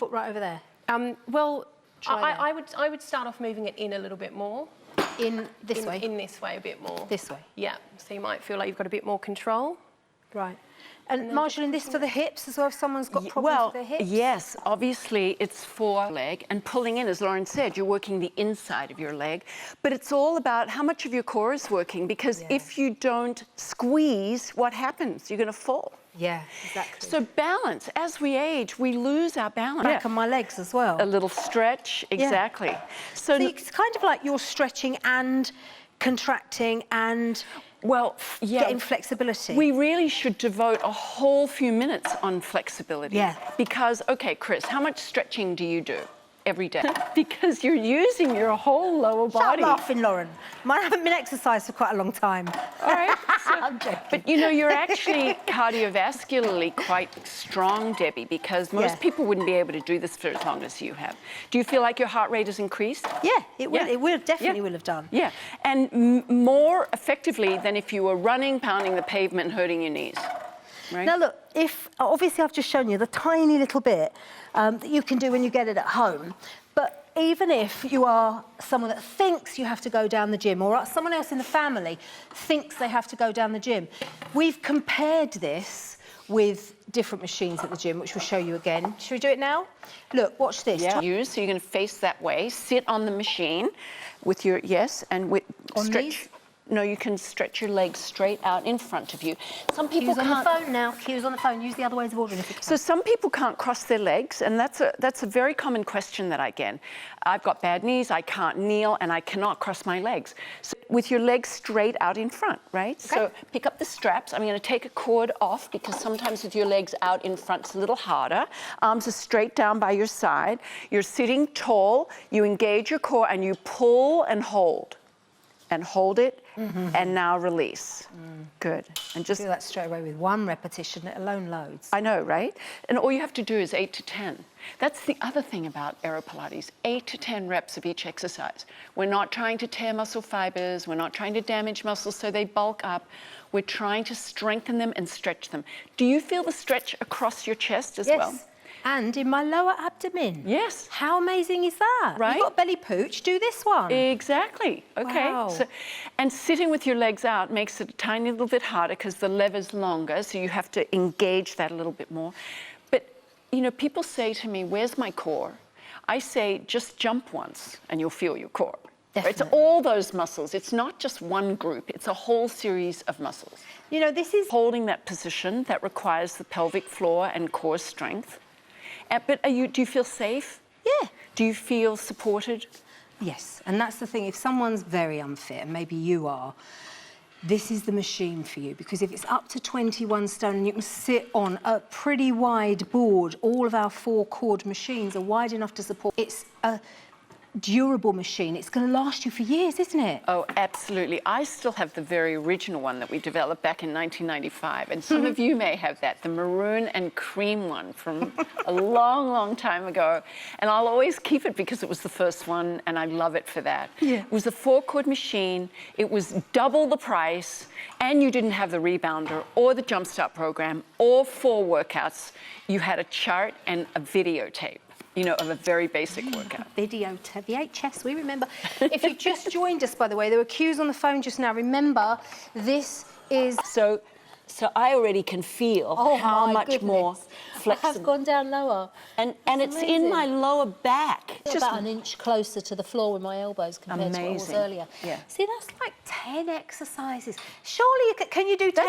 Foot right over there. Well, Try I would start off moving it in a little bit more. In this way? In this way a bit more. This way? Yeah, so you might feel like you've got a bit more control. Right. And Marjolaine, this for the hips as well, if someone's got problems with their hips? Yes, obviously it's for leg, and pulling in, as Lauren said, you're working the inside of your leg, but it's all about how much of your core is working, because if you don't squeeze, what happens? You're going to fall. Yeah, exactly. So balance, as we age, we lose our balance. Back on my legs as well. A little stretch, exactly. So it's kind of like you're stretching and contracting and getting flexibility. We really should devote a whole few minutes on flexibility. Yeah. Because, okay, Chris, how much stretching do you do every day? Because you're using your whole lower body. Stop laughing, Lauren. Mine haven't been exercised for quite a long time. All right. So, I'm joking. but, you know, you're actually cardiovascularly quite strong, Debbie, because most people wouldn't be able to do this for as long as you have. Do you feel like your heart rate has increased? Yeah, it will. It will definitely will have done. Yeah, and more effectively than if you were running, pounding the pavement, and hurting your knees. Right? Now look, obviously I've just shown you the tiny little bit that you can do when you get it at home, but even if you are someone that thinks you have to go down the gym, or someone else in the family thinks they have to go down the gym, we've compared this with different machines at the gym, which we'll show you again. Should we do it now? Look, watch this. Yeah. So you're going to face that way, sit on the machine with your, and with stretch. No, you can stretch your legs straight out in front of you. Some people can't. On the phone now. Cues on the phone. Use the other ways of ordering if you can. So some people can't cross their legs, and that's a very common question that I get. I've got bad knees, I can't kneel, and I cannot cross my legs. So with your legs straight out in front, right? Okay. So pick up the straps. I'm going to take a cord off because sometimes with your legs out in front, it's a little harder. Arms are straight down by your side. You're sitting tall. You engage your core, and you pull and hold. And hold it, and now release. Good. And just do that straight away with one repetition, let alone loads. I know, right? And all you have to do is 8 to 10. That's the other thing about Aero Pilates, 8 to 10 reps of each exercise. We're not trying to tear muscle fibers, we're not trying to damage muscles so they bulk up. We're trying to strengthen them and stretch them. Do you feel the stretch across your chest as well? And in my lower abdomen. Yes. How amazing is that? Right. You've got belly pooch, do this one. Exactly. Okay. Wow. So, and sitting with your legs out makes it a tiny little bit harder because the lever's longer, so you have to engage that a little bit more. But, you know, people say to me, where's my core? I say, just jump once and you'll feel your core. Definitely. It's all those muscles. It's not just one group. It's a whole series of muscles. You know, this is holding that position that requires the pelvic floor and core strength. But do you feel safe? Yeah. Do you feel supported? Yes, and that's the thing. If someone's very unfit, and maybe you are, this is the machine for you, because if it's up to 21 stone and you can sit on a pretty wide board, all of our 4-cord machines are wide enough to support. It's a durable machine. It's going to last you for years, isn't it? Oh, absolutely. I still have the very original one that we developed back in 1995, and some of you may have that, the maroon and cream one from a long, long time ago. And I'll always keep it because it was the first one, and I love it for that. Yeah. It was a 4-cord machine. It was double the price, and you didn't have the rebounder or the Jumpstart program or 4 workouts. You had a chart and a videotape, you know, of a very basic workout. Video to VHS, we remember. If you just joined us, by the way, there were cues on the phone just now. Remember, this is... So I already can feel how much more flexible. I have gone down lower. And it's in my lower back. Just about an inch closer to the floor with my elbows compared to what I was earlier. Yeah. See, that's like 10 exercises. Surely you can you do 10?